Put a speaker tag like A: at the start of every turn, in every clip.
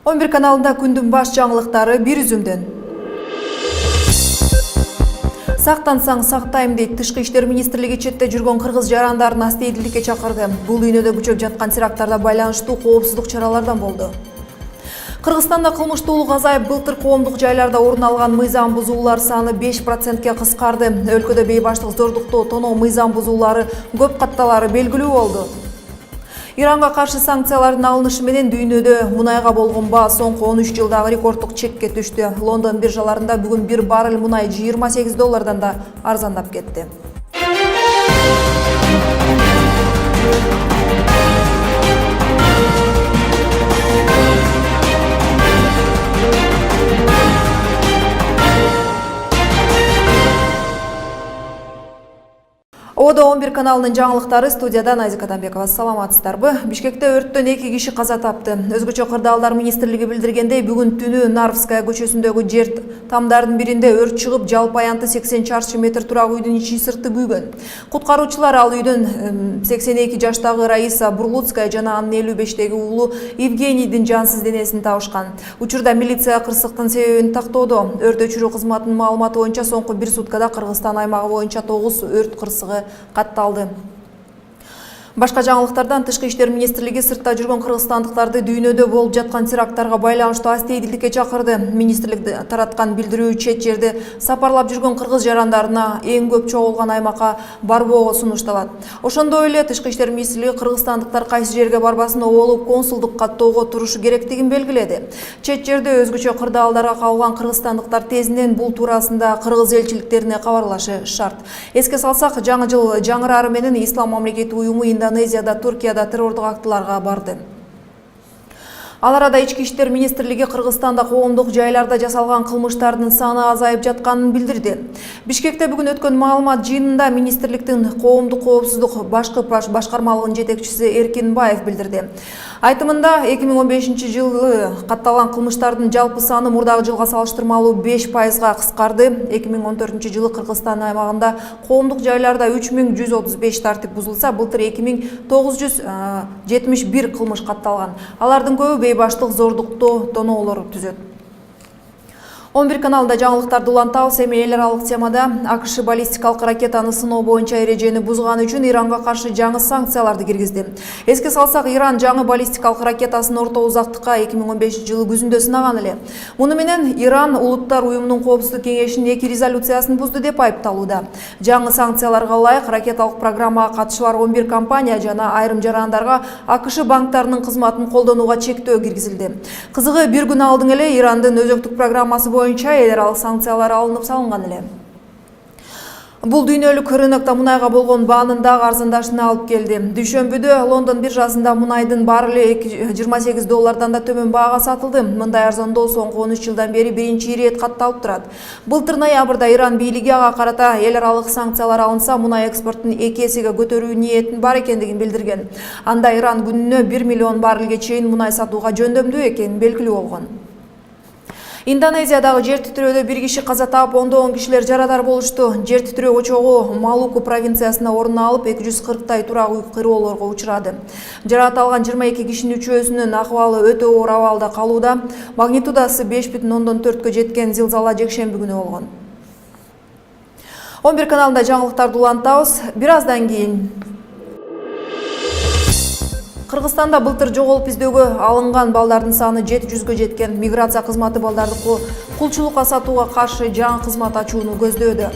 A: 11 каналында күндүн баш жаңылыктары бир үзүмдөн. Сактансаң сактайм дейт. Тышкы иштер министрлиги четте жүргөн кыргыз жарандарын астейдиликке чакырды. Бул дүйнөдө күчөп жаткан теракттарга байланыштуу коопсуздук чаралардан болду. Кыргызстанда кылмыштуулук азайып, былтыр коомдук жайларда орун алган мыйзам бузуулар саны 5%ке кыскарды. Өлкөдө бейбаштык, зордуктоо, тоноо мыйзам бузуулары көп катталары белгилүү болду. Иранга каршы санкциялардын алынышы менен дүйнөдө мунайга болгон баа соңку 13 жылдагы рекорддук чекке түштү. Лондон биржаларында бүгүн $1 баррель мунай $28 да арзандап кетти. Ода 11 каналынын жаңылыктары, студияда Назика Атамбекова. Саламатсыздарбы? Бишкекте өрттөн 2 киши каза тапты. Өзгөчө кырдаалдар министрлиги билдиргендей, бүгүн түнү Нарвская көчөсүндөгү жер тамдардын биринде өрт чыгып, жалпы аянты 80 чарчы метр турак үйдүн ичи сырты күйгөн. Куткаруучулар ал үйдөн 82 жаштагы Раиса Бурлуцкая жана анын 55-теги уулу Евгенийдин жансыз денесин табышкан. Учурда милиция кырсыктын себебин тактоодо. Өрт өчүрүү кызматынын маалыматы боюнча соңку 1 суткада Кыргызстан аймагы боюнча 9 өрт кырсыгы катталды. Башка жаңылыктардан Тышкы иштер министрлиги сыртта жүргөн кыргызстандыктарды дүйнөдө болуп жаткан теракттарга байланыштуу астейдиликке чакырды. Министрлик тараткан билдирүү чет жерде сапарлап жүргөн кыргыз жарандарына эң көп чогулган аймакка барбоого сунушталат. Ошондой эле Тышкы иштер министрлиги кыргызстандыктар кайсы жерге барбасын оболуп консулдук каттоого турушу керектигин белгиледи. Чет жерде өзгөчө кырдаалдарга кабылган кыргызстандыктар тезинен бул туурасында кыргыз элчиликтерине кабарлашы шарт. Эске салсак, жаңы жыл жаңырары менен Ислам мамлекети уюму Индонезияда, Туркияда террордук актыларга барды. Ал арада Ички иштер министрлиги Кыргызстанда коомдук жайларда жасалган кылмыштардын саны азайып жатканын билдирди. Бишкекте бүгүн өткөн маалымат жыйынында министрликтин коомдук коопсуздук башкы башкармалыгынын жетекчиси Эркинбаев билдирди. Айтымында 2015 жылы катталган кылмыштардын жалпы саны мурдагы жылга салыштырмалуу 5%га кыскарды. 2014 жылы Кыргызстан аймагында коомдук жайларда 3135 тартип бузулса, былтыр 2971 кылмыш катталган. Алардын көбү бейбаштык, зордуктоо, тоноолор түзөт. 11 каналында жаңылыктарды улантабыз. Эми эл аралык темада АКШ баллистикалык ракетаны сыноо боюнча эрежени бузганы үчүн Иранга каршы жаңы санкцияларды киргизди. Эске салсак, Иран жаңы баллистикалык ракетасын орто узактыкка 2015 жылы күзүндө сынаган эле. Муну менен Иран Улуттар уюмунун коопсуздук кеңешинин 2 резолюциясын бузду деп айыпталууда. Жаңы санкцияларга ылайык ракеталык программага катышы бар 11 компания жана айрым жарандарга АКШ банктарынын кызматын колдонууга чектөө киргизилди. Кызыгы, бир күн алдың эле Ирандын өзөктүк программасы боюнча эл аралык санкциялар алынып салынган эле. Бул дүйнөлүк рынокто мунайга болгон баанын дагы арзандашына алып келди. Дүйшөмбүдө Лондон биржасында мунайдын баррели $28 да төмөн баага сатылды. Мындай арзандоо соңку 13 жылдан бери биринчи ирет катталып турат. Былтыр ноябрда Иран бийлиги ага карата эл аралык санкциялар алынса, мунай экспортун 2 эсеге көтөрүү ниетин бар экендигин билдирген. Анда Иран күнүнө 1 миллион баррелге чейин мунай сатууга жөндөмдүү экени белгилүү болгон. Индонезиядагы жер титирөөдө 1 киши каза таап, 10 кишилер жарадар болушту. Жер титирөө очогу Малуку провинциясында орун алып, 240 турак үй кыйроолорго учурады. Жараат алган 22 кишинин үчөөсүнүн акыбалы өтө оор абалда калууда. Магнитудасы 5,4-кө жеткен зилзала жекшемби күнү болгон. 11 каналында жаңылыктарды улантабыз. Бир аздан кийин Кыргызстанда былтыр жоголуп издөөгө алынган балдардын саны 700гө жеткен. Миграция кызматы балдарды кулчулукка сатууга каршы жаңы кызмат ачууну көздөөдө.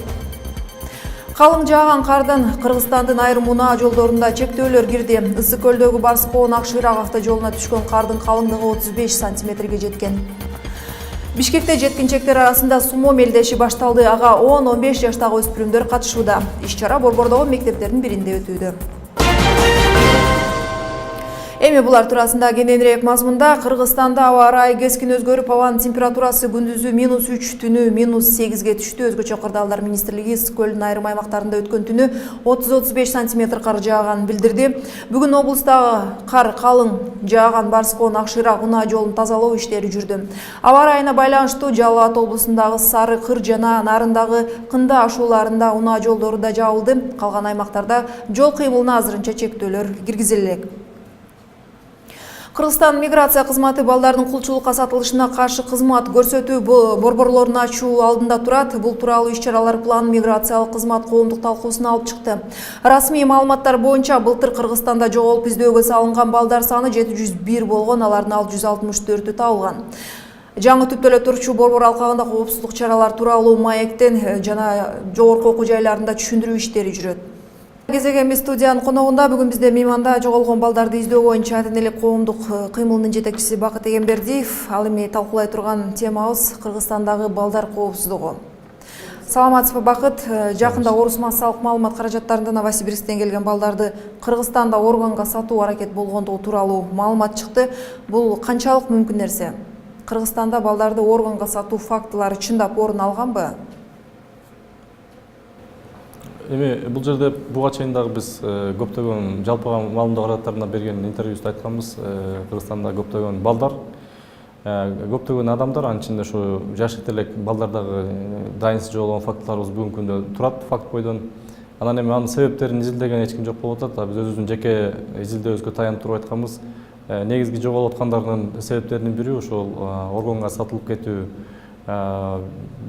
A: Калың жааган кардан Кыргызстандын айрым унаа жолдорунда чектөөлөр кирди. Ысык көлдөгү Барскоон Акшыйрак автожолуна түшкөн кардын калыңдыгы 35 сантиметрге жеткен. Бишкекте жеткинчектер арасында сумо мелдеши башталды. Ага 10-15 жаштагы өспүрүмдөр катышууда. Иш-чара Борбордогу мектептердин биринде өтүүдө. Эми булар туурасында кененирээк мазмунда. Кыргызстанда аба ырайы кескин өзгөрүп, абанын температурасы күндүзү -3, түнү -8ге түштү. Өзгөчө кырдаалдар министрлиги ысык көлдүн айрым аймактарында өткөн түнү 30-35 сантиметр кар жааганын билдирди. Бүгүн облустагы кар калың жааган Барскоон Акшыйрак унаа жолун тазалоо иштери жүрдү. Аба ырайына байланыштуу Жалал Абад облусундагы Сары Кыр жана Нарындагы Кынды ашууларында унаа жолдору да жабылды. Калган аймактарда жол кыймылына азырынча чектөөлөр киргизилет. Кыргызстан миграция кызматы балдардын кулчулукка сатылышына каршы кызмат көрсөтүү борборлорун ачуу алдында турат. Бул тууралуу иш-чаралар планын миграциялык кызмат коомдук талкуусуна алып чыкты. Расмий маалыматтар боюнча былтыр Кыргызстанда жоголуп издөөгө салынган балдар саны 701 болгон, алардын 664-ү табылган. Жаңы түптөлө турчу борбор алкагында коопсуздук чаралар тууралуу маектен жана жогорку окуу жайларында түшүндүрүү иштери жүрөт. Кезеген биз студиянын коногунда бүгүн бизде мейманда жоголгон балдарды издөө боюнча ата-энелик коомдук кыймылынын жетекчиси Бакыт Эгембердиев. Ал эми талкуулай турган темабыз Кыргызстандагы балдар коопсуздугу. Саламатсызбы Бакыт? Жакында Орус массалык маалымат каражаттарында Новосибирсктен келген балдарды Кыргызстанда органга сатуу аракет болгондугу тууралуу маалымат чыкты. Бул канчалык мүмкүн нерсе? Кыргызстанда балдарды органга сатуу фактылары чындап орун алганбы?
B: Эми бул жерде буга чейин дагы биз көптөгөн жалпыга маалымдоо каражаттарына берген интервьюсунда айтканбыз. Кыргызстанда көптөгөн балдар, көптөгөн адамдар, анын ичинде ушу жаш элек балдар дагы дайынсыз жоголгон фактыларыбыз бүгүнкү күндө турат факт бойдон. Анан эми анын себептерин изилдеген эч ким жок болуп атат. Биз өзүбүздүн жеке изилдөөбүзгө таянып туруп айтканбыз. Негизги жоголуп аткандардын себептеринин бири ошол органга сатылып кетүү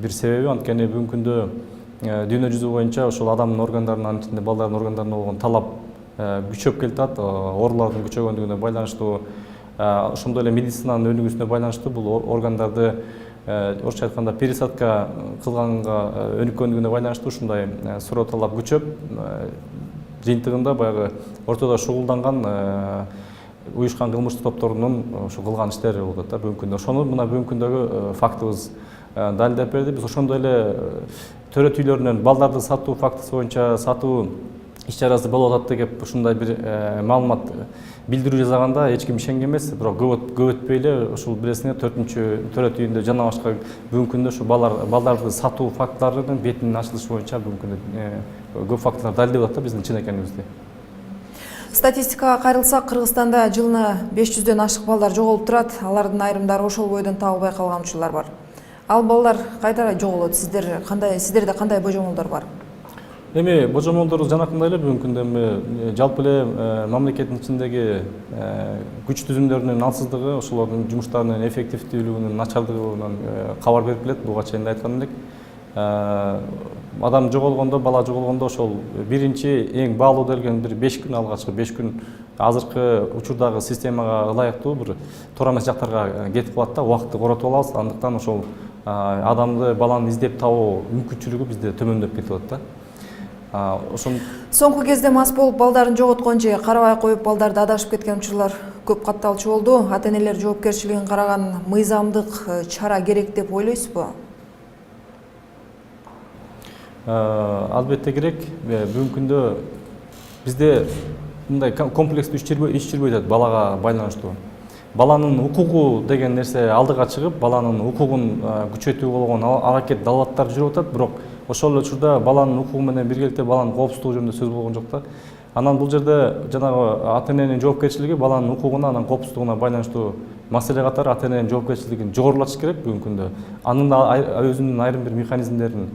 B: бир себеби. Анткени бүгүнкү күндө дүйнө жүзү боюнча ошол адамдын органдарына, анын ичинде балдардын органдарына болгон талап күчөп келатат. Оорулардын күчөгөндүгүнө байланыштуу, ошондой эле медицинанын өнүгүүсүнө байланыштуу бул органдарды орусча айтканда пересадка кылганга өнүккөндүгүнө байланыштуу ушундай суроо талап күчөп, жыйынтыгында баягы ортодо шугулданган уюшкан кылмыштык топторунун ушу кылган иштери болуп атат бүгүнкү күндө. Ошону мына бүгүнкү күндөгү фактыбыз далилдеп берди. Биз ошондой эле төрөт үйлөрүнөн балдарды сатуу фактысы боюнча сатуу иш-чарасы болуп атат деп ушундай бир маалымат билдирүү жасаганда эч ким ишенген эмес. Бирок көп өтпөй эле ушул биресине 4-чү төрөт үйүндө жана башка бүгүнкү күндө ушу балдарды сатуу фактыларынын бетинин ачылышы боюнча бүгүнкү күндө көп фактылар далилдеп атат биздин чын экенибизди.
A: Статистикага кайрылсак, Кыргызстанда жылына 500дөн ашык балдар жоголуп турат. Алардын айрымдары ошол бойдон табылбай калган учурлар бар. Ал балдар кайда жоголот? Сиздерде кандай божомолдор бар?
B: Эми божомолдорубуз жанакындай эле бүгүнкү күндө эми жалпы эле мамлекеттин ичиндеги күч түзүмдөрүнүн алсыздыгы, ошолордун жумуштарынын эффективдүүлүгүнүн начардыгынан кабар берип келет. Буга чейин да айткан элек. Адам жоголгондо, бала жоголгондо ошол биринчи эң баалуу делген бир 5 күн, алгачкы 5 күн азыркы учурдагы системага ылайыктуу бир туура эмес жактарга кетип калат да, убакытты коротуп алабыз. Андыктан ошол адамды, баланы издеп табуу мүмкүнчүлүгү бизде төмөндөп кетип атат да.
A: Соңку кезде мас болуп балдарын жоготкон же карабай коюп балдарды адашып кеткен учурлар көп катталчу болду. Ата-энелер жоопкерчилигин караган мыйзамдык чара керек деп ойлойсузбу?
B: Албетте керек. Бүгүнкү күндө бизде мындай комплекстүү иш жүрбөй атат балага байланыштуу. Баланын укугу деген нерсе алдыга чыгып, баланын укугун күчөтүү болгон аракет далбаттар жүрүп атат, бирок ошол эле учурда баланын укугу менен биргеликте баланын коопсуздугу жөнүндө сөз болгон жок да. Анан бул жерде жанагы ата-эненин жоопкерчилиги баланын укугуна, анан коопсуздугуна байланыштуу маселе катары ата-эненин жоопкерчилигин жогорулатыш керек бүгүнкү күндө. Анын да өзүнүн айрым бир механизмдерин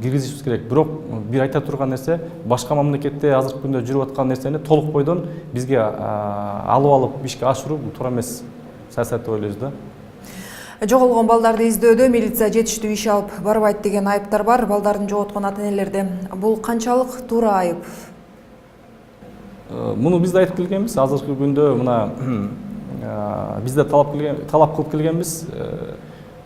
B: киргизишибиз керек. Бирок бир айта турган нерсе, башка мамлекетте азыркы күндө жүрүп аткан нерсени толук бойдон бизге алып ишке ашыруу туура эмес саясат деп ойлойбуз да.
A: Жоголгон балдарды издөөдө милиция жетиштүү иш алып барбайт деген айыптар бар балдарын жоготкон ата-энелерде. Бул канчалык туура айып?
B: Муну биз да айтып келгенбиз. Азыркы күндө мына биз да талап кылып келгенбиз.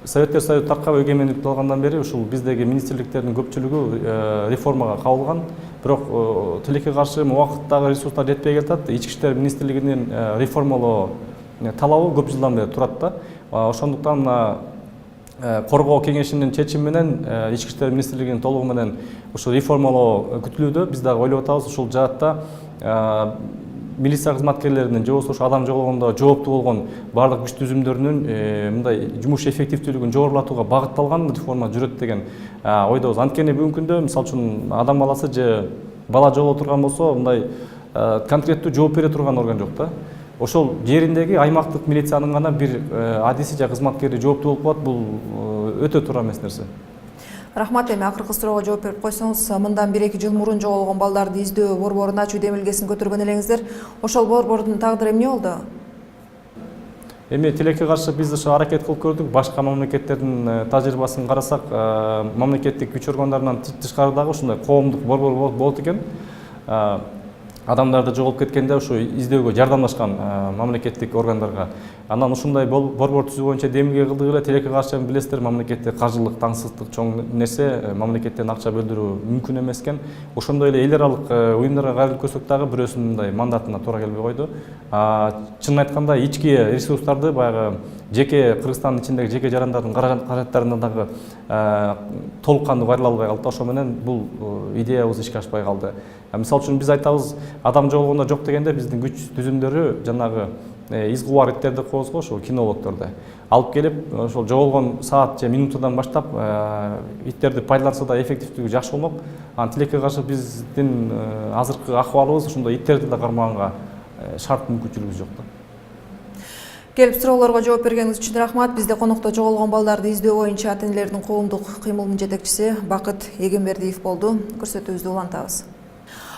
B: Советтер Союзу таркап эгемендикти алгандан бери ушул биздеги министрликтердин көпчүлүгү реформага кабылган. Бирок тилекке каршы убакыттагы ресурстар жетпей келатат. Ички иштер министрлигинин реформалоо талабы көп жылдан бери турат да. Ошондуктан мына коргоо кеңешинин чечими менен ички иштер министрлигинин толугу менен ушу реформалоо күтүлүүдө. Биз дагы ойлоп атабыз ушул жаатта милиция кызматкерлеринин же болбосо адам жоголгондо жооптуу болгон баардык күч түзүмдөрүнүн мындай жумуш эффективдүүлүгүн жогорулатууга багытталган реформа жүрөт деген ойдобуз. Анткени бүгүнкү күндө мисалы үчүн адам баласы же бала жоголо турган болсо мындай конкреттүү жооп бере турган орган жок да. Ошол жериндеги аймактык милициянын гана бир адиси же кызматкери жооптуу болуп калат. Бул өтө туура эмес нерсе.
A: Рахмат, эми акыркы суроого жооп берип койсоңуз, мындан 1-2 жыл мурун жоголгон балдарды издөө борборун ачуу демилгесин көтөргөн элеңиздер. Ошол борбордун тагдыры эмне болду?
B: Эми тилекке каршы биз ошо аракет кылып көрдүк. Башка мамлекеттердин тажрыйбасын карасак, мамлекеттик күч органдарынан тышкарыдагы ушундай коомдук борбор болот экен. Адамдарды жоголуп кеткенде ушу издөөгө жардамдашкан мамлекеттик органдарга. Анан ушундай борбор түзүү боюнча демилге кылдык эле. Тилекке каршы билесиздер, мамлекетте каржылык таңсыздык чоң нерсе, мамлекеттен акча бөлдүрүү мүмкүн эмес экен. Ошондой эле эл аралык уюмдарга кайрылып көрсөк дагы бирөөсүнүн мындай мандатына туура келбей койду. Чынын айтканда ички ресурстарды баягы жеке Кыргызстандын ичиндеги жеке жарандардын каражаттарына дагы толук кандуу кайрыла албай калды. Ошо менен бул идеябыз ишке ашпай калды. Мисалы үчүн биз айтабыз, адам жоголгондо жок дегенде биздин күч түзүмдөрү жанагы из кубар иттерди коебуз го, ошол кинологторду алып келип, ошол жоголгон саат же минутадан баштап иттерди пайдаланса да эффективдүүлүгү жакшы болмок. Анан тилекке каршы биздин азыркы акыбалыбыз ушундай иттерди да кармаганга шарт мүмкүнчүлүгүбүз жок да.
A: Келип суроолорго жооп бергениңиз үчүн рахмат. Бизде конокто жоголгон балдарды издөө боюнча ата-энелердин коомдук кыймылынын жетекчиси Бакыт Эгембердиев болду. Көрсөтүүбүздү улантабыз.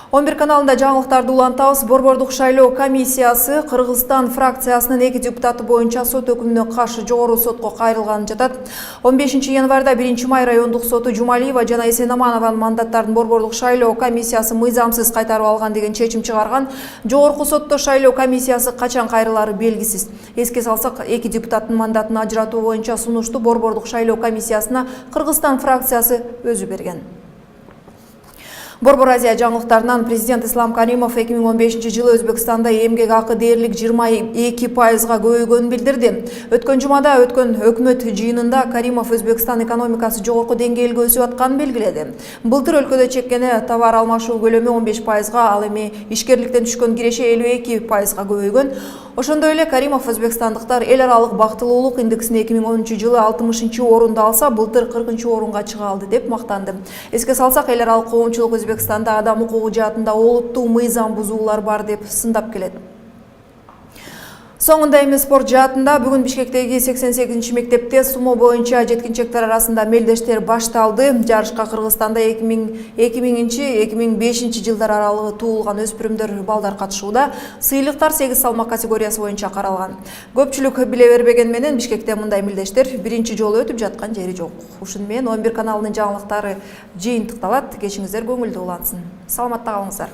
A: 11 каналында жаңылыктарды улантабыз. Борбордук шайлоо комиссиясы Кыргызстан фракциясынын 2 депутаты боюнча сот өкүмүнө каршы жогору сотко кайрылганын жатат. 15 январда 1 май райондук соту Жумалиева жана Эсенаманованын мандаттарын борбордук шайлоо комиссиясы мыйзамсыз кайтарып алган деген чечим чыгарган. Жогорку сотто шайлоо комиссиясы качан кайрылары белгисиз. Эске салсак, 2 депутаттын мандатын ажыратуу боюнча сунушту борбордук шайлоо комиссиясына Кыргызстан фракциясы өзү берген. Борбор Азия жаңылыктарынан президент Ислам Каримов 2015 жылы Өзбекстанда эмгек акы дээрлик 22%га көбөйгөнүн билдирди. Өткөн жумада өткөн өкмөт жыйынында Каримов Өзбекстан экономикасы жогорку деңгээлге өсүп атканын белгиледи. Былтыр өлкөдө чеккене товар алмашуу көлөмү 15%га, ал эми ишкерликтен түшкөн киреше 52%га көбөйгөн. Ошондой эле Каримов өзбекстандыктар эл аралык бактылуулук индексинде 2010 жылы 60-орунду алса, былтыр 40-орунга чыга алды деп мактанды. Эске салсак, эл аралык коомчулук Өзбекстанда адам укугу жаатында олуттуу мыйзам бузуулар бар деп сындап келет. Соңында эми спорт жаатында бүгүн Бишкектеги 88 мектепте сумо боюнча жеткинчектер арасында мелдештер башталды. Жарышка Кыргызстанда 2000-2005 жылдар аралыгы туулган өспүрүмдөр балдар катышууда. Сыйлыктар 8 салмак категориясы боюнча каралган. Көпчүлүк биле бербеген менен Бишкекте мындай мелдештер биринчи жолу өтүп жаткан жери жок. Ушун менен 11 каналынын жаңылыктары жыйынтыкталат. Кечиңиздер көңүлдүү улансын. Саламатта калыңыздар.